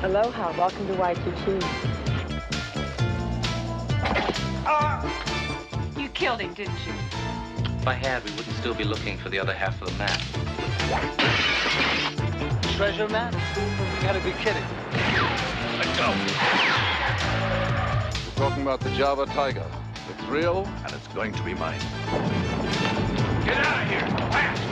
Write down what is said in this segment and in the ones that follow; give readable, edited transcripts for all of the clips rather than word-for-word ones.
Aloha, welcome to Waikiki. You killed him, didn't you? If I had, we wouldn't still be looking for the other half of the map. Treasure map? You gotta be kidding. Let's go. We're talking about the Java Tiger. It's real, And it's going to be mine. Get out of here, fast!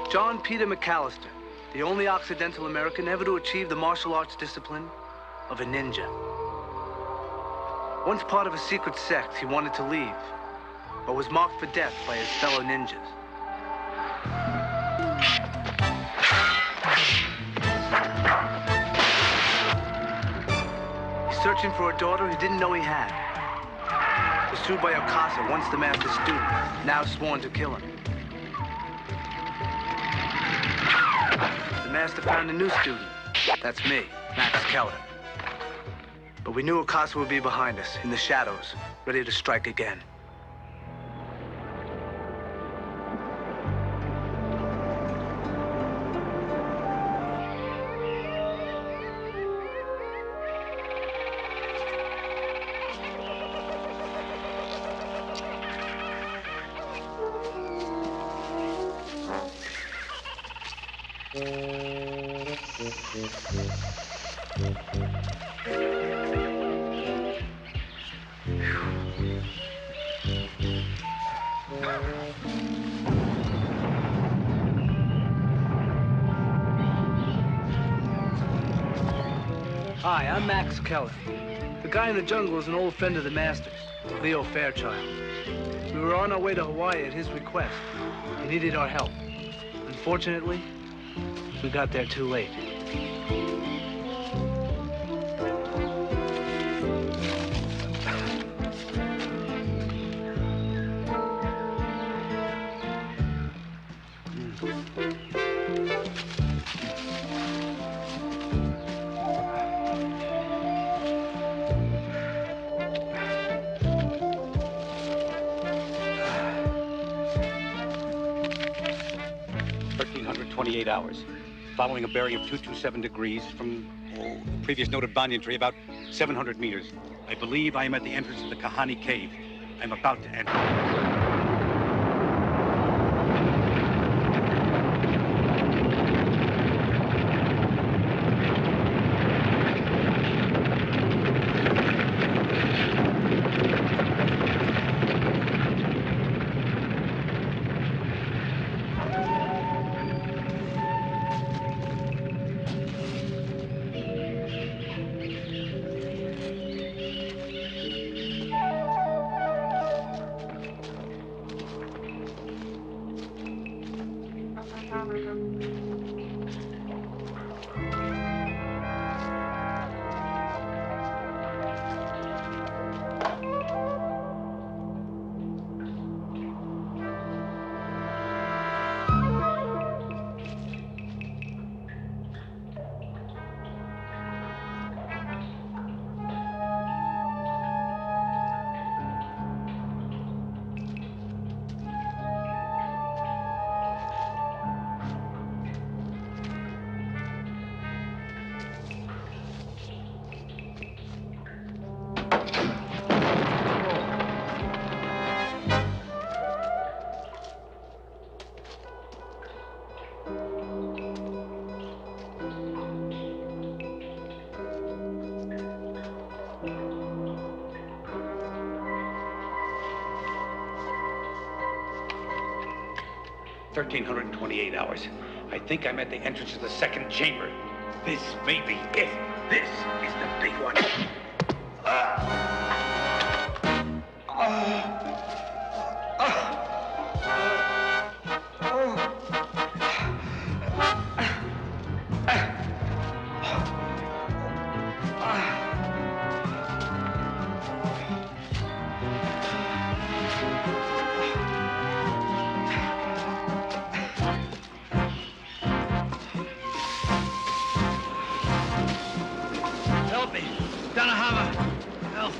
John Peter McAllister, the only Occidental American ever to achieve the martial arts discipline of a ninja. Once part of a secret sect, he wanted to leave, but was marked for death by his fellow ninjas. He's searching for a daughter he didn't know he had. Pursued by Okasa, once the master's student, now sworn to kill him. The master found a new student. That's me, Max Keller. But we knew Okasa would be behind us, in the shadows, ready to strike again. Hi, I'm Max Keller. The guy in the jungle is an old friend of the Master's, Leo Fairchild. We were on our way to Hawaii at his request. He needed our help. Unfortunately, we got there too late. Hours, following a bearing of 227 degrees from the previous noted Banyan tree, about 700 meters. I believe I am at the entrance of the Kahani Cave. I'm about to enter. 1,328 hours. I think I'm at the entrance to the second chamber. This may be it. This is the big one. Help me. Danahama. Help.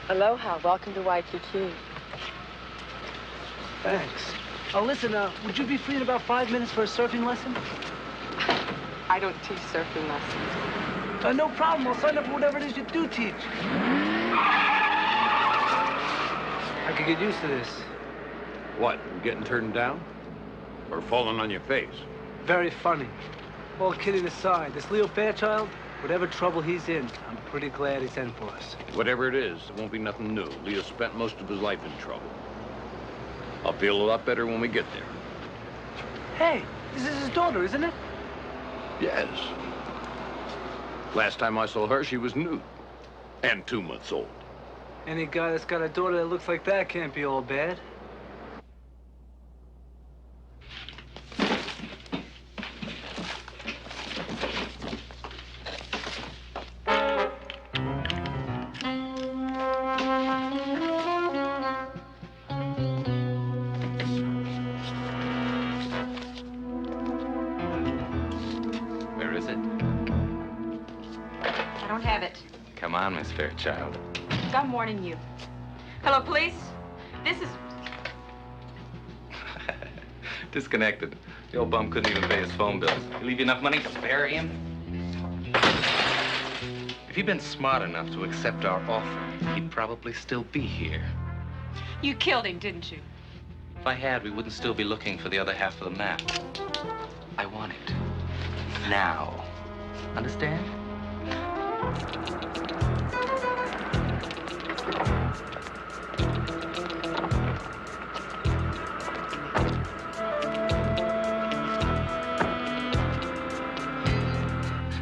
Aloha, welcome to Waikiki. Thanks. Oh, listen, would you be free in about 5 minutes for a surfing lesson? I don't teach surfing lessons. No problem. I'll sign up for whatever it is you do teach. I could get used to this. What, getting turned down? Or falling on your face? Very funny. All kidding aside, this Leo Fairchild, whatever trouble he's in, I'm pretty glad he's in for us. Whatever it is, it won't be nothing new. Leo spent most of his life in trouble. I'll feel a lot better when we get there. Hey, this is his daughter, isn't it? Yes. Last time I saw her, she was nude. And 2 months old. Any guy that's got a daughter that looks like that can't be all bad. Where is it? I don't have it. Come on, Miss Fairchild. I'm warning you. Hello, police? This is... Disconnected. The old bum couldn't even pay his phone bills. You leave you enough money to bury him? If he'd been smart enough to accept our offer, he'd probably still be here. You killed him, didn't you? If I had, we wouldn't still be looking for the other half of the map. I want it. Now. Understand?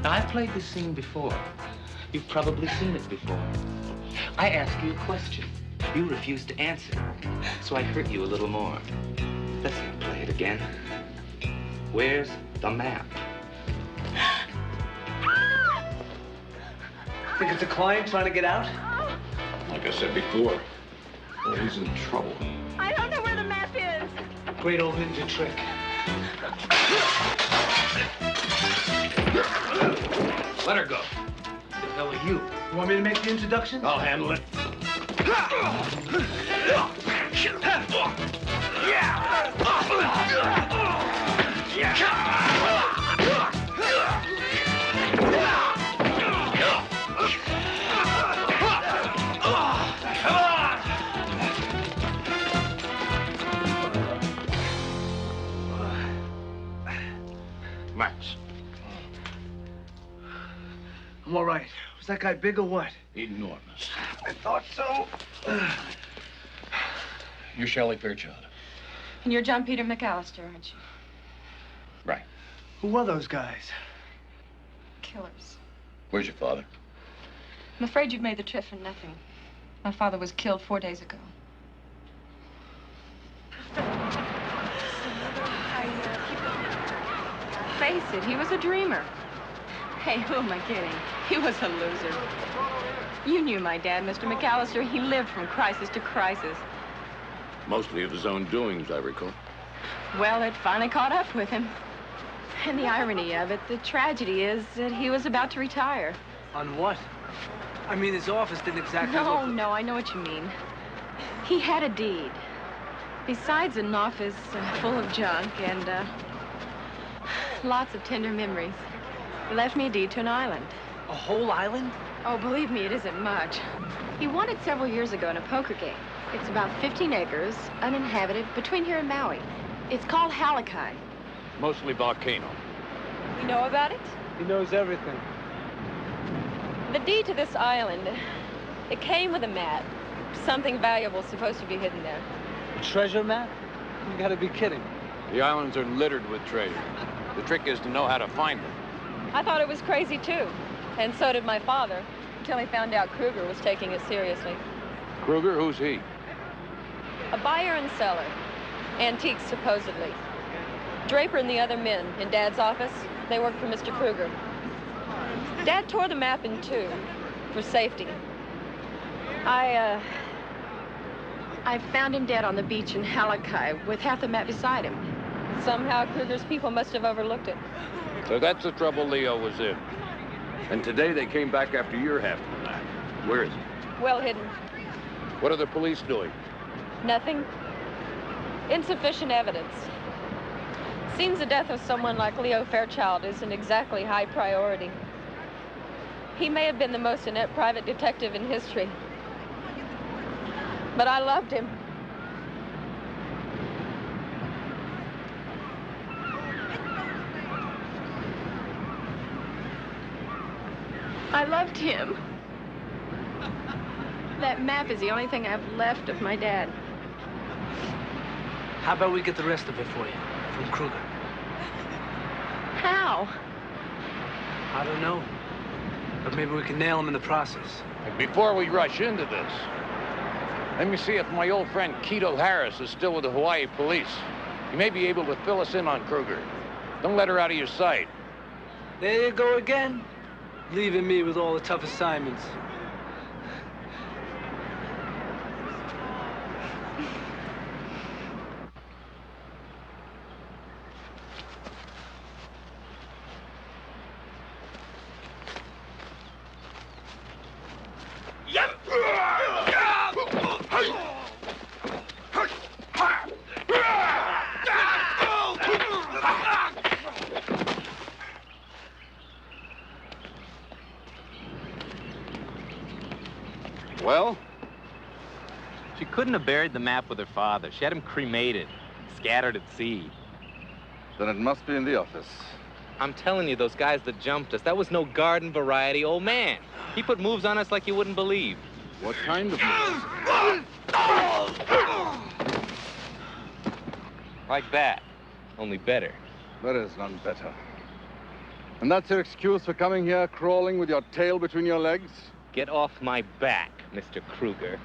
Now, I've played this scene before. You've probably seen it before. I ask you a question. You refuse to answer. So I hurt you a little more. Let's not play it again. Where's the map? Think it's a client trying to get out? Like I said before, well, he's in trouble. I don't know where the map is. Great old ninja trick. Let her go. Who the hell are you? You want me to make the introduction? I'll handle it. Max. I'm all right. Was that guy big or what? Enormous. I thought so. You're Shelley Fairchild. And you're John Peter McAllister, aren't you? Right. Who were those guys? Killers. Where's your father? I'm afraid you've made the trip for nothing. My father was killed 4 days ago. Face it, he was a dreamer. Hey, who am I kidding? He was a loser. You knew my dad, Mr. McAllister. He lived from crisis to crisis. Mostly of his own doings, I recall. Well, it finally caught up with him. And the irony of it, the tragedy is that he was about to retire. On what? I mean, his office didn't exactly No, look... no, I know what you mean. He had a deed. Besides an office full of junk and lots of tender memories. He left me a deed to an island. A whole island? Oh, believe me, it isn't much. He won it several years ago in a poker game. It's about 15 acres, uninhabited, between here and Maui. It's called Halakai. Mostly volcano. You know about it? He knows everything. The deed to this island, it came with a map. Something valuable supposed to be hidden there. A treasure map? You gotta be kidding. The islands are littered with treasure. The trick is to know how to find them. I thought it was crazy, too. And so did my father, until he found out Kruger was taking it seriously. Kruger, who's he? A buyer and seller. Antiques, supposedly. Draper and the other men in Dad's office, they worked for Mr. Kruger. Dad tore the map in two for safety. I found him dead on the beach in Halakai with half the map beside him. Somehow Kruger's people must have overlooked it. So that's the trouble Leo was in. And today they came back after your half of the map. Where is it? Well hidden. What are the police doing? Nothing. Insufficient evidence. Seems the death of someone like Leo Fairchild isn't exactly high priority. He may have been the most inept private detective in history. But I loved him. I loved him. That map is the only thing I've left of my dad. How about we get the rest of it for you, from Kruger? How? I don't know. But maybe we can nail him in the process. And before we rush into this, let me see if my old friend Keto Harris is still with the Hawaii police. He may be able to fill us in on Kruger. Don't let her out of your sight. There you go again. Leaving me with all the tough assignments. Well? She couldn't have buried the map with her father. She had him cremated, scattered at sea. Then it must be in the office. I'm telling you, those guys that jumped us, that was no garden variety old man. He put moves on us like you wouldn't believe. What kind of moves? Like that, only better. There is none better. And that's your excuse for coming here crawling with your tail between your legs? Get off my back, Mr. Kruger.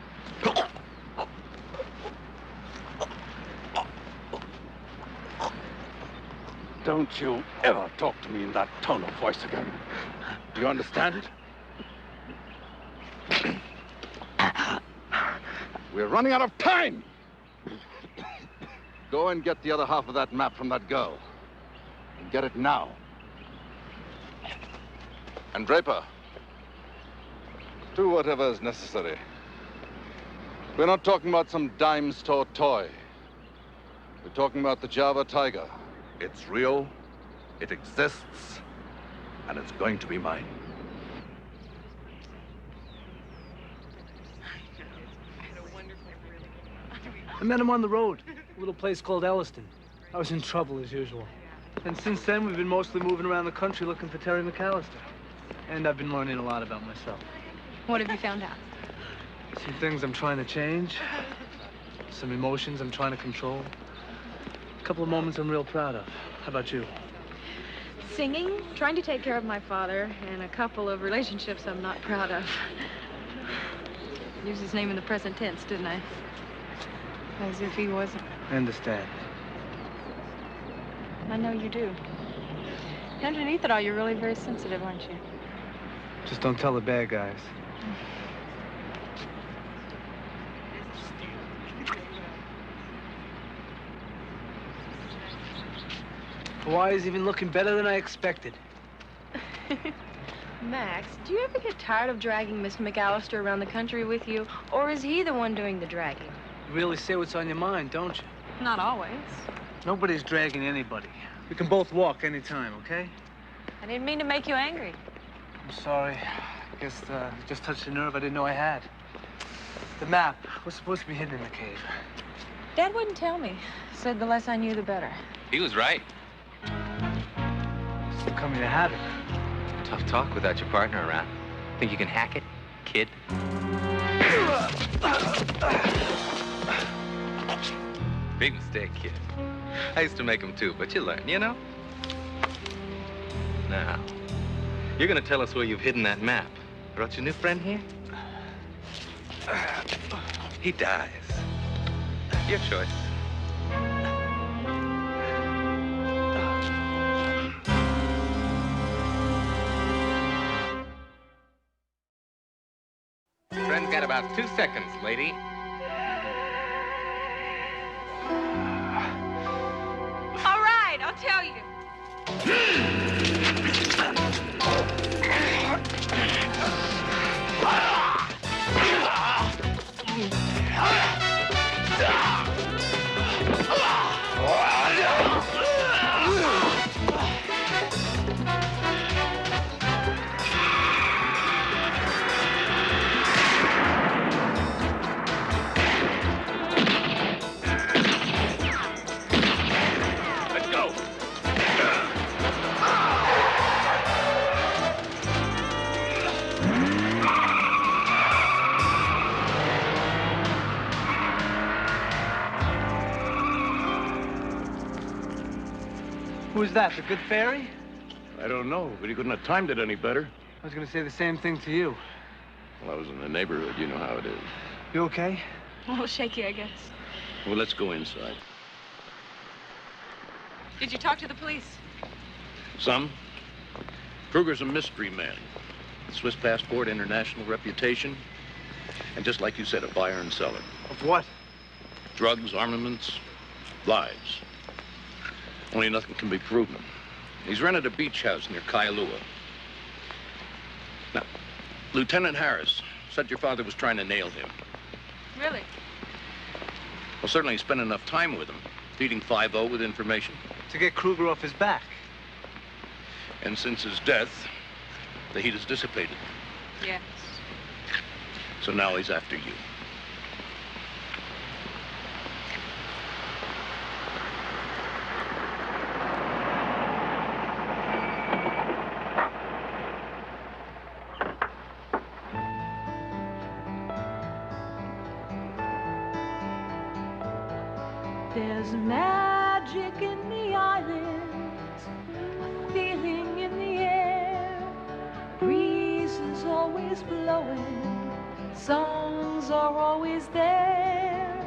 Don't you ever talk to me in that tone of voice again. Do you understand? We're running out of time! Go and get the other half of that map from that girl. And get it now. And Draper, do whatever is necessary. We're not talking about some dime store toy. We're talking about the Java Tiger. It's real, it exists, and it's going to be mine. I met him on the road, a little place called Elliston. I was in trouble as usual. And since then, we've been mostly moving around the country looking for Terry McAllister. And I've been learning a lot about myself. What have you found out? Some things I'm trying to change. Some emotions I'm trying to control. A couple of moments I'm real proud of. How about you? Singing, trying to take care of my father, and a couple of relationships I'm not proud of. Used his name in the present tense, didn't I? As if he wasn't. I understand. I know you do. Underneath it all, you're really very sensitive, aren't you? Just don't tell the bad guys. Hawaii's even looking better than I expected. Max, do you ever get tired of dragging Miss McAllister around the country with you? Or is he the one doing the dragging? You really say what's on your mind, don't you? Not always. Nobody's dragging anybody. We can both walk anytime, okay? I didn't mean to make you angry. I'm sorry. I guess it just touched a nerve I didn't know I had. The map was supposed to be hidden in the cave. Dad wouldn't tell me. Said the less I knew, the better. He was right. It's becoming a habit. Tough talk without your partner around. Think you can hack it, kid? Big mistake, kid. I used to make them too, but you learn, you know? Now, you're gonna tell us where you've hidden that map. Brought your new friend here? He dies. Your choice. Friend's got about 2 seconds, lady. All right, I'll tell you. Who's that, the good fairy? I don't know, but he couldn't have timed it any better. I was gonna say the same thing to you. Well, I was in the neighborhood. You know how it is. You okay? A little shaky, I guess. Well, let's go inside. Did you talk to the police? Some. Kruger's a mystery man. Swiss passport, international reputation. And just like you said, a buyer and seller. Of what? Drugs, armaments, lives. Only nothing can be proven. He's rented a beach house near Kailua. Now, Lieutenant Harris said your father was trying to nail him. Really? Well, certainly he spent enough time with him, feeding 5-0 with information. To get Kruger off his back. And since his death, the heat has dissipated. Yes. So now he's after you. There's magic in the islands, a feeling in the air. Breeze is always blowing, songs are always there.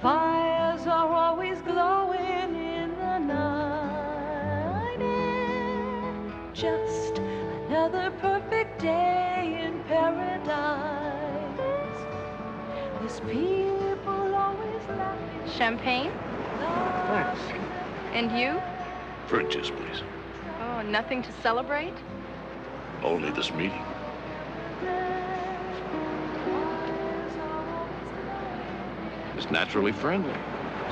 Fires are always glowing in the night air. Just another perfect day in paradise. There's people always laughing. Champagne? Thanks. And you? Fridges, please. Oh, nothing to celebrate? Only this meeting. It's naturally friendly.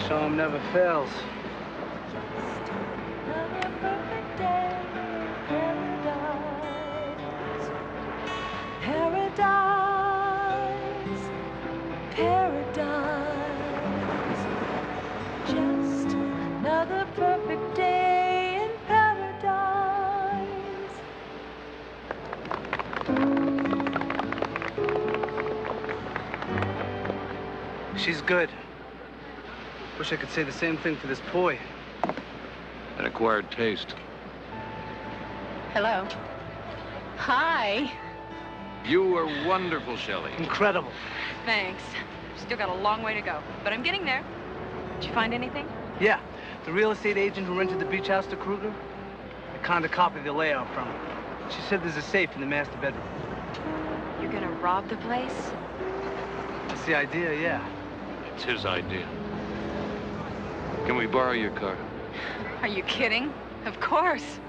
Charm never fails. Another perfect day in paradise. Paradise. Paradise. Just another perfect day in paradise. She's good. Wish I could say the same thing for this boy. An acquired taste. Hello. Hi. You were wonderful, Shelley. Incredible. Thanks. Still got a long way to go, but I'm getting there. Did you find anything? Yeah, the real estate agent who rented the beach house to Kruger, I conned a copy of the layout from her. She said there's a safe in the master bedroom. You're gonna rob the place? That's the idea, yeah. It's his idea. Can we borrow your car? Are you kidding? Of course.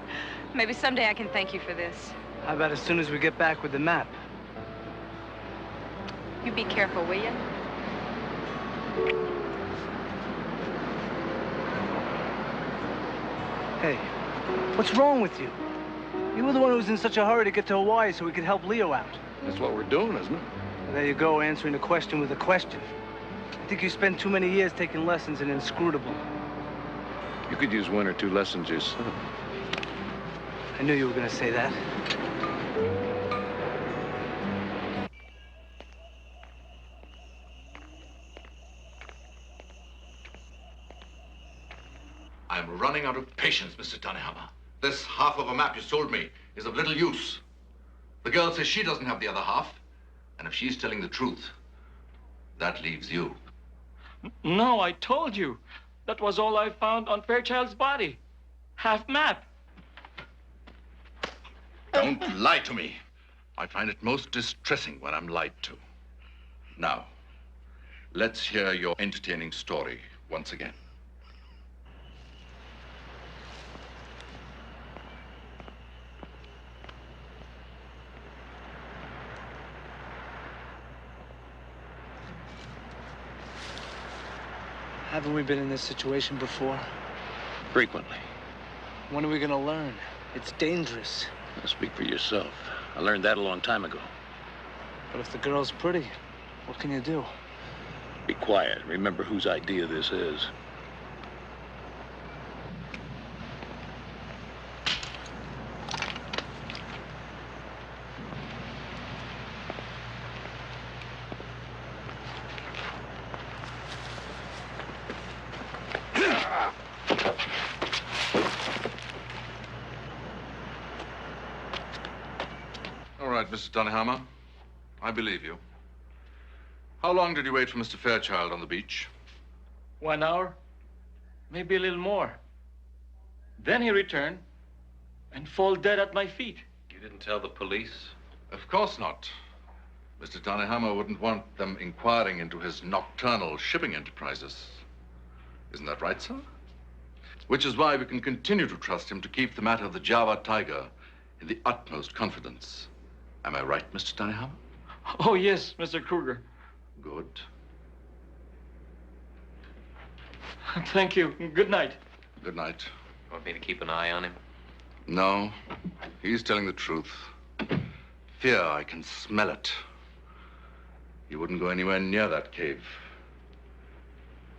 Maybe someday I can thank you for this. How about as soon as we get back with the map? You be careful, will you? Hey, what's wrong with you? You were the one who was in such a hurry to get to Hawaii so we could help Leo out. That's what we're doing, isn't it? And there you go, answering a question with a question. I think you spent too many years taking lessons in inscrutable. You could use 1 or 2 lessons yourself. I knew you were gonna say that. I'm running out of patience, Mr. Tanehama. This half of a map you sold me is of little use. The girl says she doesn't have the other half, and if she's telling the truth, that leaves you. No, I told you. That was all I found on Fairchild's body. Half map. Don't lie to me. I find it most distressing when I'm lied to. Now, let's hear your entertaining story once again. Haven't we been in this situation before? Frequently. When are we gonna learn? It's dangerous. Now speak for yourself. I learned that a long time ago. But if the girl's pretty, what can you do? Be quiet. Remember whose idea this is. All right, Mr. Tanehama. I believe you. How long did you wait for Mr. Fairchild on the beach? 1 hour, maybe a little more. Then he returned and fall dead at my feet. You didn't tell the police? Of course not. Mr. Tanehama wouldn't want them inquiring into his nocturnal shipping enterprises. Isn't that right, sir? Which is why we can continue to trust him to keep the matter of the Java Tiger in the utmost confidence. Am I right, Mr. Tanehama? Oh, yes, Mr. Kruger. Good. Thank you. Good night. Good night. Want me to keep an eye on him? No, he's telling the truth. Fear, I can smell it. He wouldn't go anywhere near that cave.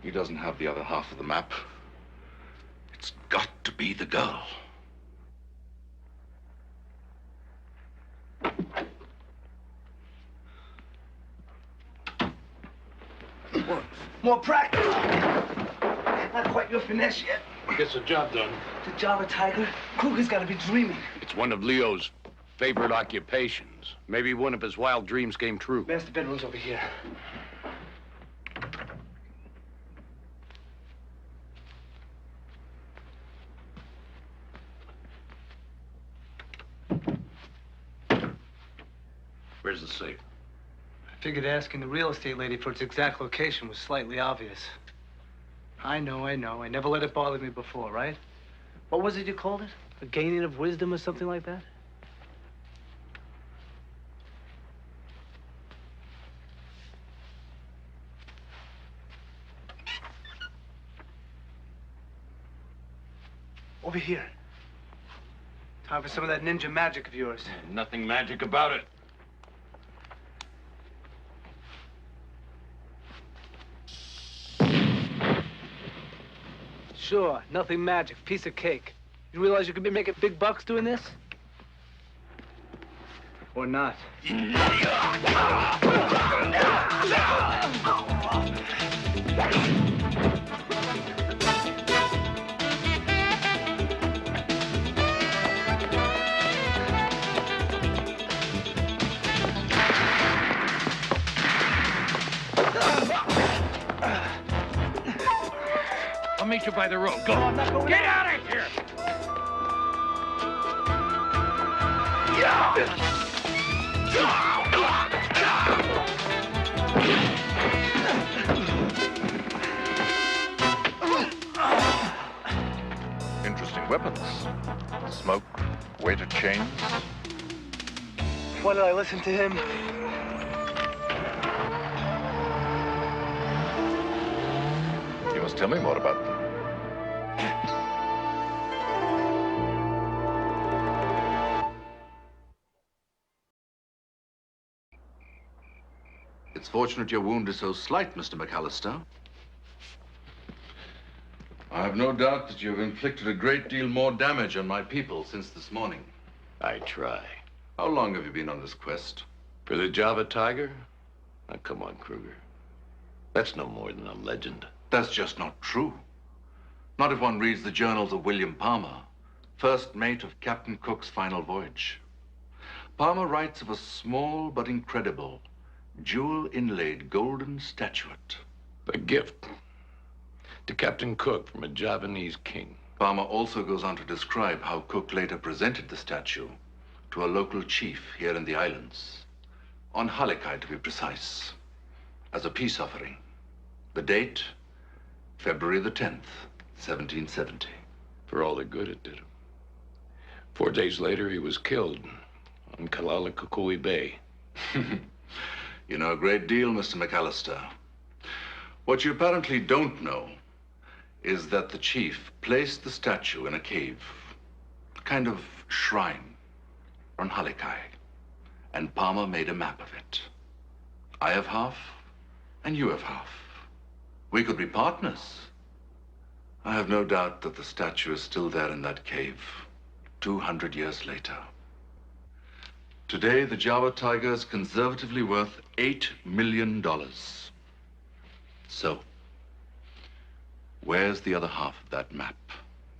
He doesn't have the other half of the map. It's got to be the girl. More practice. Not quite your finesse yet. Gets the job done. The Java Tiger? Kruger's got to be dreaming. It's one of Leo's favorite occupations. Maybe one of his wild dreams came true. Master bedroom's over here. Where's the safe? I figured asking the real estate lady for its exact location was slightly obvious. I know. I never let it bother me before, right? What was it you called it? A gaining of wisdom or something like that? Over here. Time for some of that ninja magic of yours. Nothing magic about it. Sure, nothing magic, piece of cake. You realize you could be making big bucks doing this? Or not? by the road. Go. I'm not going Get out. out of here! Interesting weapons. Smoke, weighted chains. Why did I listen to him? You must tell me more about them. It's fortunate your wound is so slight, Mr. McAllister. I have no doubt that you have inflicted a great deal more damage on my people since this morning. I try. How long have you been on this quest? For the Java Tiger? Now, come on, Kruger. That's no more than a legend. That's just not true. Not if one reads the journals of William Palmer, first mate of Captain Cook's final voyage. Palmer writes of a small but incredible, jewel-inlaid golden statuette. A gift to Captain Cook from a Javanese king. Palmer also goes on to describe how Cook later presented the statue to a local chief here in the islands, on Halikai to be precise, as a peace offering. The date, February the 10th, 1770. For all the good it did him. 4 days later, he was killed on Kalalikukui Bay. You know a great deal, Mr. McAllister. What you apparently don't know is that the chief placed the statue in a cave, a kind of shrine, on Halikai, and Palmer made a map of it. I have half, and you have half. We could be partners. I have no doubt that the statue is still there in that cave, 200 years later. Today, the Java Tiger is conservatively worth $8 million. So, where's the other half of that map?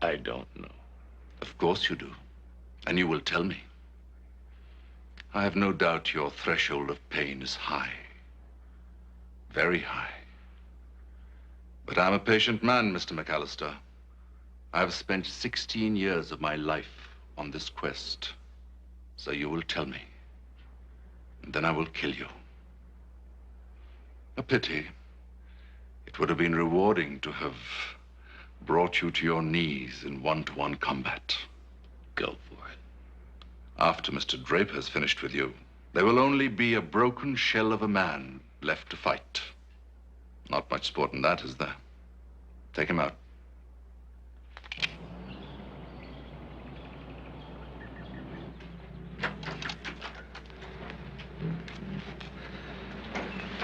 I don't know. Of course you do. And you will tell me. I have no doubt your threshold of pain is high. Very high. But I'm a patient man, Mr. McAllister. I've spent 16 years of my life on this quest. So you will tell me. And then I will kill you. A pity. It would have been rewarding to have brought you to your knees in one-to-one combat. Go for it. After Mr. Draper's finished with you, there will only be a broken shell of a man left to fight. Not much sport in that, is there? Take him out.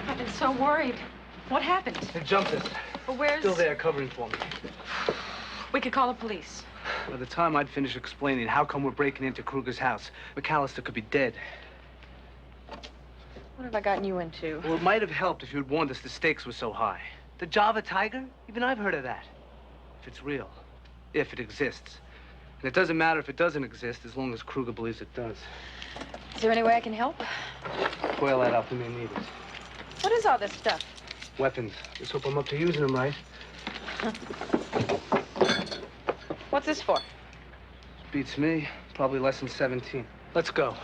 I've been so worried. What happened? They jumped us. But where's... Still there, covering for me. We could call the police. By the time I'd finish explaining how come we're breaking into Kruger's house, McAllister could be dead. What have I gotten you into? Well, it might have helped if you'd warned us the stakes were so high. The Java Tiger? Even I've heard of that. If it's real. If it exists. And it doesn't matter if it doesn't exist, as long as Kruger believes it does. Is there any way I can help? Coil that out for me needed. What is all this stuff? Weapons. Just hope I'm up to using them right. What's this for? Beats me. Probably less than 17. Let's go.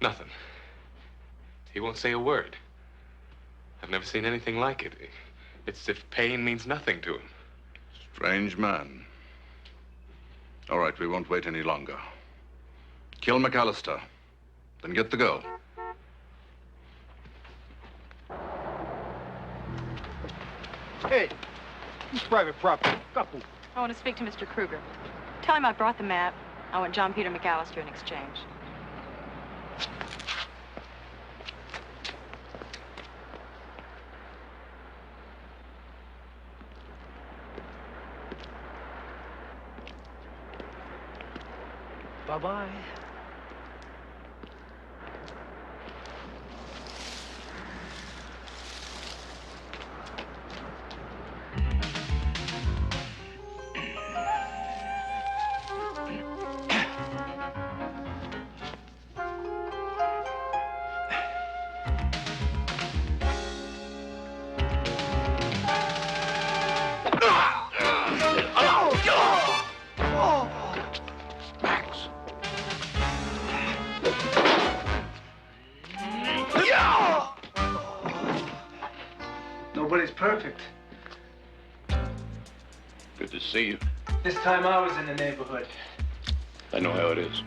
Nothing. He won't say a word. I've never seen anything like it. It's as if pain means nothing to him. Strange man. All right, we won't wait any longer. Kill McAllister, then get the girl. Hey, this is private property. Couple. I want to speak to Mr. Kruger. Tell him I brought the map. I want John Peter McAllister in exchange. Bye-bye. Nobody's perfect. Good to see you. This time I was in the neighborhood. I know how it is.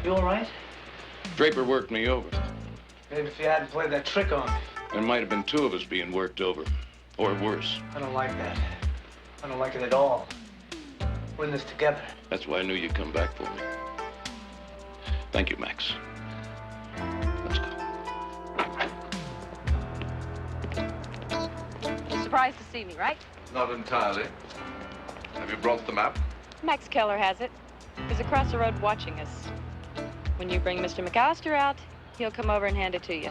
You all right? Draper worked me over. Maybe if you hadn't played that trick on me. There might have been two of us being worked over. Or worse. I don't like that. I don't like it at all. We're in this together. That's why I knew you'd come back for me. Thank you, Max. Let's go. You're surprised to see me, right? Not entirely. Have you brought the map? Max Keller has it. He's across the road watching us. When you bring Mr. McAllister out, he'll come over and hand it to you.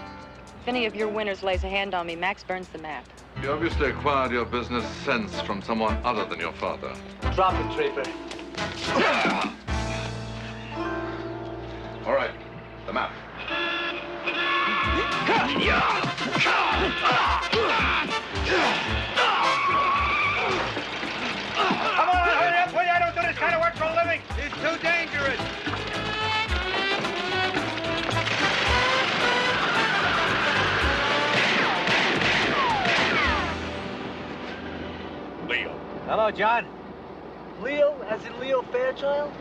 If any of your winners lays a hand on me, Max burns the map. You obviously acquired your business sense from someone other than your father. Drop it, Draper. All right, the map. Come on, hurry up, will you? I don't do this kind of work for a living. It's too dangerous. Leo. Hello, John. Leo, as in Leo Fairchild?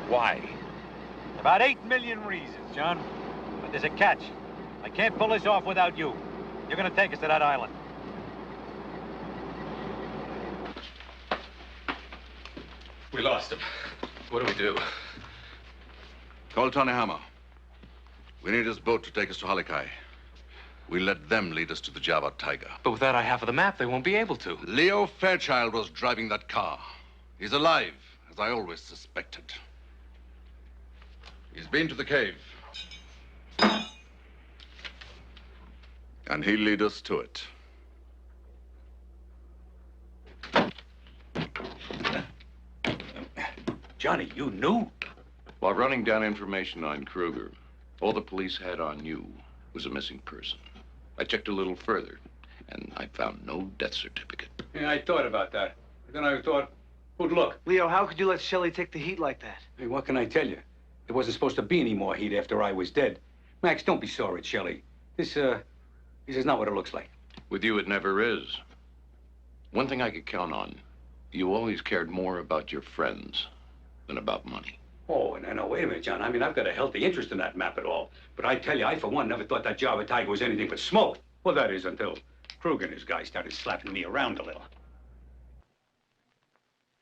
Why? About 8 million reasons, John. But there's a catch. I can't pull this off without you. You're gonna take us to that island. We lost him. What do we do? Call Tanehama. We need his boat to take us to Halikai. We let them lead us to the Java Tiger. But without our half of the map, they won't be able to. Leo Fairchild was driving that car. He's alive, as I always suspected. He's been to the cave. And he'll lead us to it. Johnny, you knew? While running down information on Kruger, all the police had on you was a missing person. I checked a little further, and I found no death certificate. Yeah, I thought about that. Then I thought, who'd look? Leo, how could you let Shelley take the heat like that? Hey, what can I tell you? There wasn't supposed to be any more heat after I was dead. Max, don't be sorry at Shelley. This is not what it looks like. With you, it never is. One thing I could count on, you always cared more about your friends than about money. Oh, no, wait a minute, John. I mean, I've got a healthy interest in that map at all. But I tell you, I, for one, never thought that Java Tiger was anything but smoke. Well, that is until Kruger and his guys started slapping me around a little.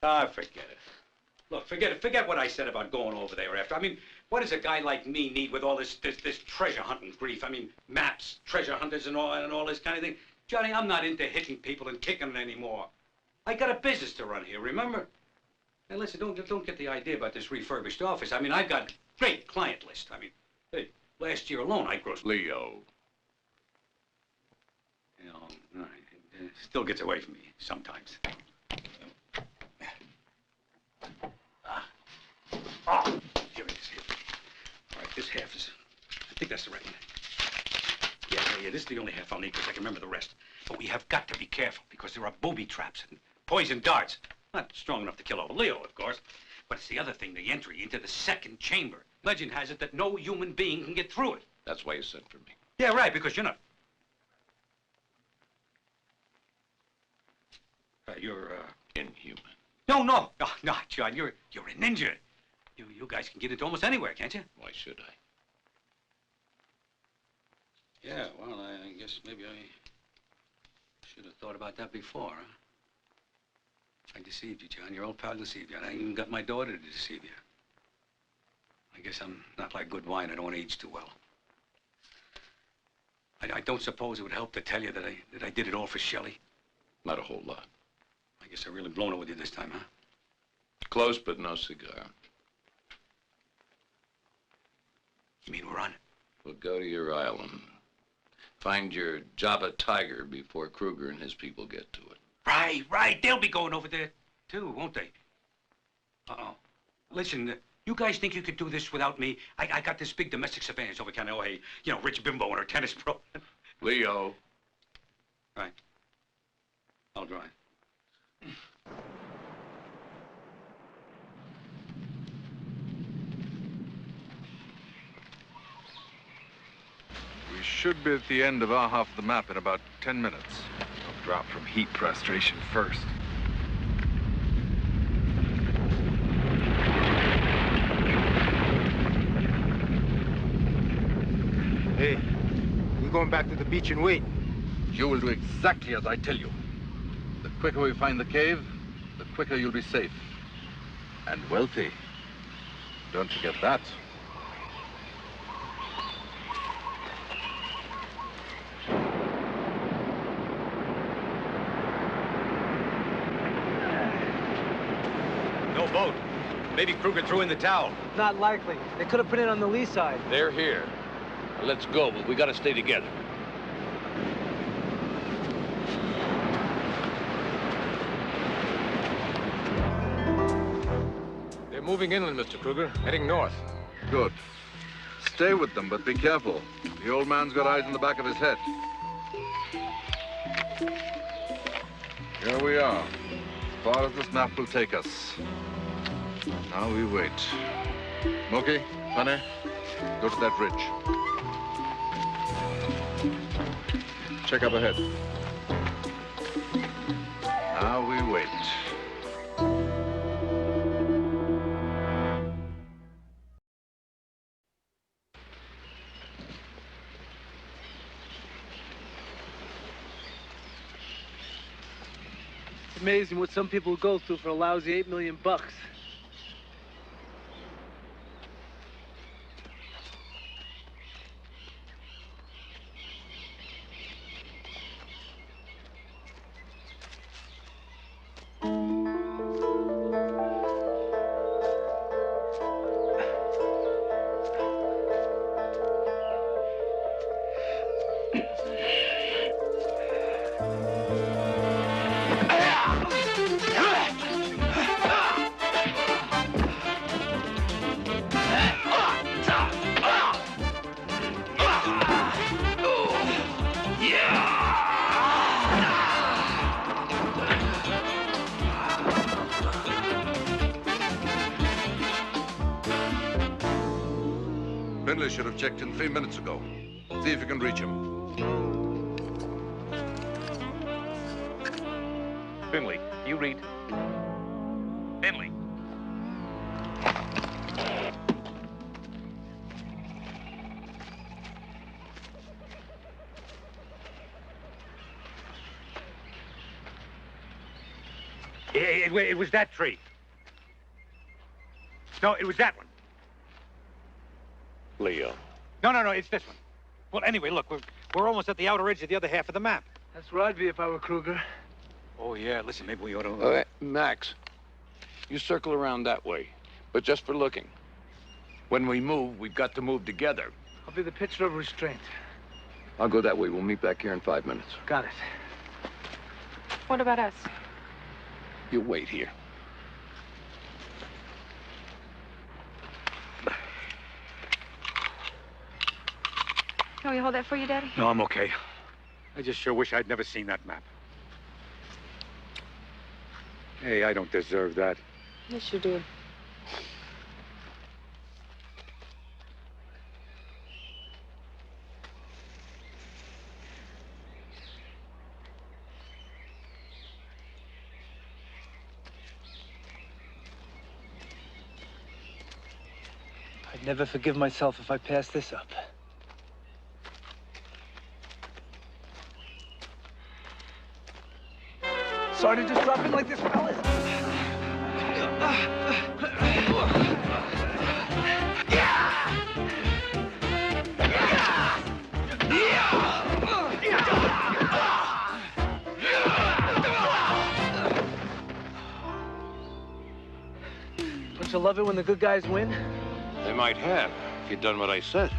Ah, forget it. Look, forget it. Forget what I said about going over there after. I mean, what does a guy like me need with all this treasure hunting grief? I mean, maps, treasure hunters, and all this kind of thing. Johnny, I'm not into hitting people and kicking them anymore. I got a business to run here, remember? And listen, don't get the idea about this refurbished office. I mean, I've got great client list. I mean, hey, last year alone, I grossed... Leo. You know, it still gets away from me sometimes. Oh, here it is. Here. All right, this half is... I think that's the right one. Yeah, this is the only half I'll need because I can remember the rest. But we have got to be careful because there are booby traps and poison darts. Not strong enough to kill old Leo, of course. But it's the other thing, the entry into the second chamber. Legend has it that no human being can get through it. That's why you sent for me. Yeah, right, because you're not... you're, Inhuman. No, John, you're a ninja. You guys can get into almost anywhere, can't you? Why should I? Yeah, well, I guess maybe I should have thought about that before, huh? I deceived you, John. Your old pal deceived you. And I even got my daughter to deceive you. I guess I'm not like good wine. I don't age too well. I don't suppose it would help to tell you that I did it all for Shelley. Not a whole lot. I guess I've really blown it with you this time, huh? Close, but no cigar. You mean we're on? We'll go to your island. Find your Java Tiger before Kruger and his people get to it. Right. They'll be going over there, too, won't they? Uh-oh. Listen, you guys think you could do this without me? I got this big domestic surveillance over Kaneohe. You know, Rich Bimbo and her tennis pro. Leo. Right. I'll drive. We should be at the end of our half of the map in about 10 minutes. I'll drop from heat prostration first. Hey, we're going back to the beach and wait. You will do exactly as I tell you. The quicker we find the cave, the quicker you'll be safe. And wealthy. Don't forget that. No boat. Maybe Kruger threw in the towel. Not likely. They could have put it on the lee side. They're here. Let's go, but we gotta stay together. They're moving inland, Mr. Kruger, heading north. Good. Stay with them, but be careful. The old man's got eyes in the back of his head. Here we are, as far as this map will take us. Now we wait. Mookie, Funny, go to that ridge. Check up ahead. Now we wait. It's amazing what some people go through for a lousy $8 million. Finley should have checked in 3 minutes ago. See if you can reach him. Finley, you read. Finley. It was that tree. No, it was that one. Leo. No, it's this one. Well, anyway, look, we're almost at the outer edge of the other half of the map. That's where I'd be if I were Kruger. Oh, yeah, listen, maybe we ought to... Max, you circle around that way, but just for looking. When we move, we've got to move together. I'll be the picture of restraint. I'll go that way. We'll meet back here in 5 minutes. Got it. What about us? You wait here. Can we hold that for you, Daddy? No, I'm okay. I just sure wish I'd never seen that map. Hey, I don't deserve that. Yes, you do. I'd never forgive myself if I passed this up. Sorry to just drop in like this, fellas. Don't you love it when the good guys win? They might have, if you'd done what I said.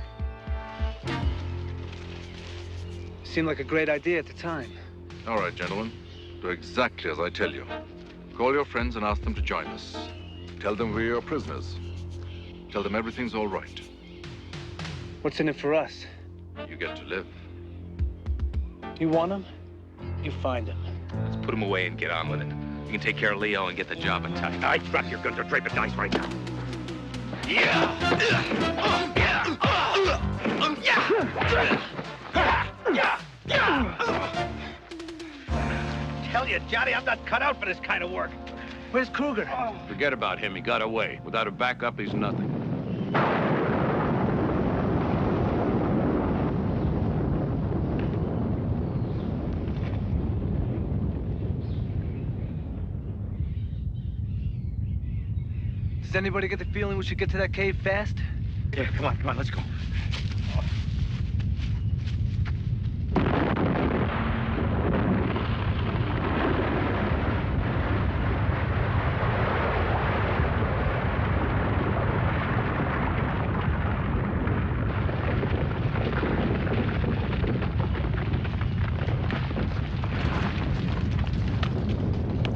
Seemed like a great idea at the time. All right, gentlemen. Do exactly as I tell you. Call your friends and ask them to join us. Tell them we're your prisoners. Tell them everything's all right. What's in it for us? You get to live. You want them? You find them. Let's put him away and get on with it. You can take care of Leo and get the job in touch. I'd drop your gun to drape a dice right now. you, Johnny, I'm not cut out for this kind of work. Where's Kruger? Forget about him. He got away. Without a backup, he's nothing. Does anybody get the feeling we should get to that cave fast? Yeah, come on, let's go.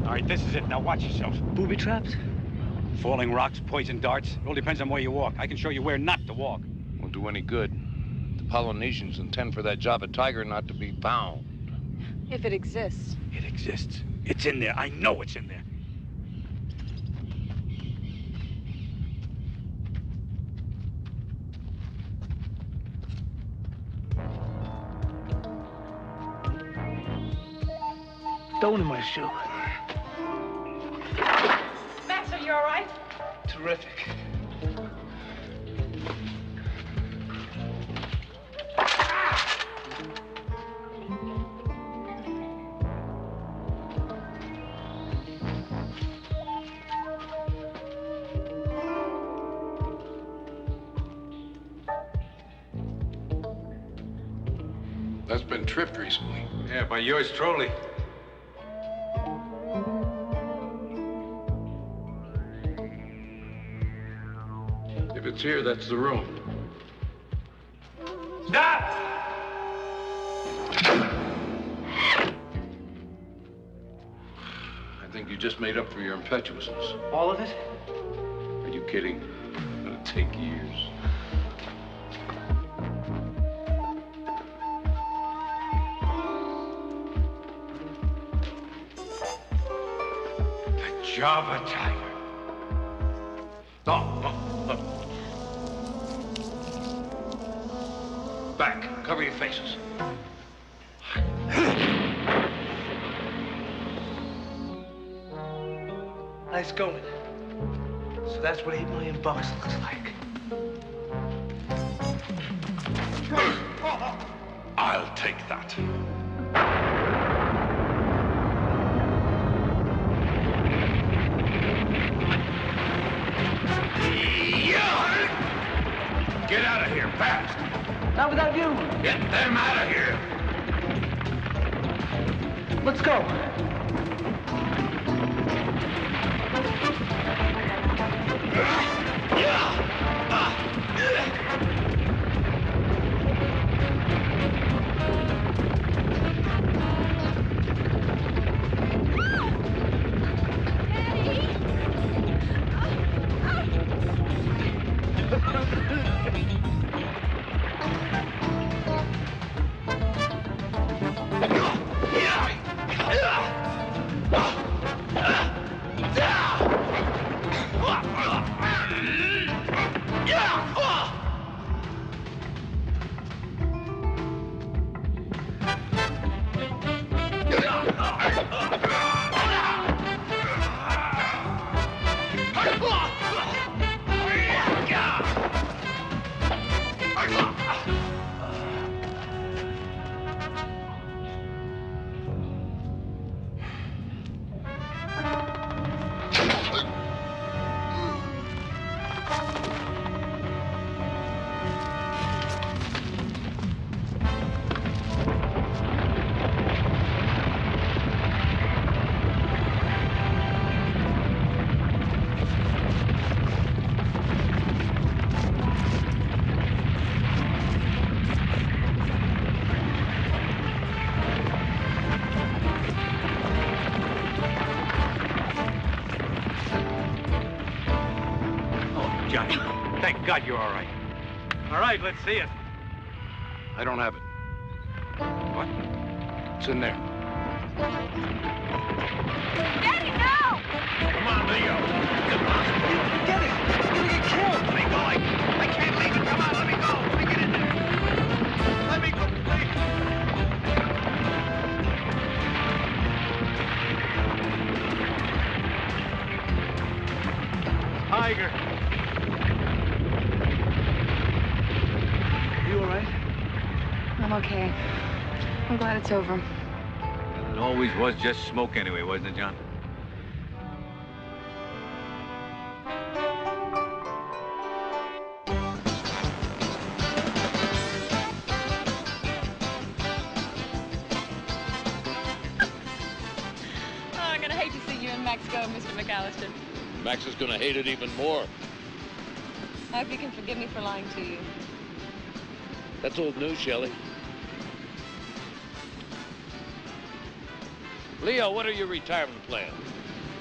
All right, this is it. Now watch yourself. Booby traps? Falling rocks, poison darts. It all depends on where you walk. I can show you where not to walk. Won't do any good. The Polynesians intend for that Java tiger not to be found. If it exists. It exists. It's in there. I know it's in there. Stone in my shoe. Max, are you all right? Terrific. That's been tripped recently. Yeah, by yours truly. If it's here, that's the room. Stop! I think you just made up for your impetuousness. All of it? Are you kidding? It'll take years. The Java tiger. No. Back. Cover your faces. Nice going. So that's what $8 million looks like. I'll take that. Get out of here, fast! Not without you. Get them out of here! Let's go. Johnny, thank God you're all right. All right, let's see it. I don't have it. What? It's in there. Daddy, no! Come on, Leo. Get it! You're gonna get killed! Let me go. I can't leave it. Come on, let me go. Let me get in there. Let me go, please. I'm okay. I'm glad it's over. It always was just smoke anyway, wasn't it, John? Oh, I'm gonna hate to see you in Mexico, Mr. McAllister. Max is gonna hate it even more. I hope you can forgive me for lying to you. That's old news, Shelley. Leo, what are your retirement plans?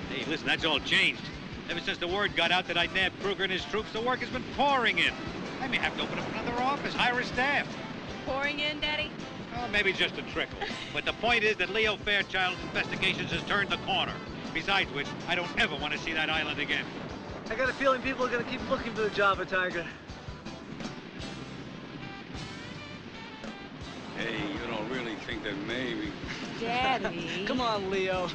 Hey, listen, that's all changed. Ever since the word got out that I nabbed Kruger and his troops, the work has been pouring in. I may have to open up another office, hire a staff. Pouring in, Daddy? Oh, maybe just a trickle. But the point is that Leo Fairchild's investigations has turned the corner. Besides which, I don't ever want to see that island again. I got a feeling people are gonna keep looking for the Java Tiger. Hey, you don't really think that maybe... Daddy. Come on, Leo.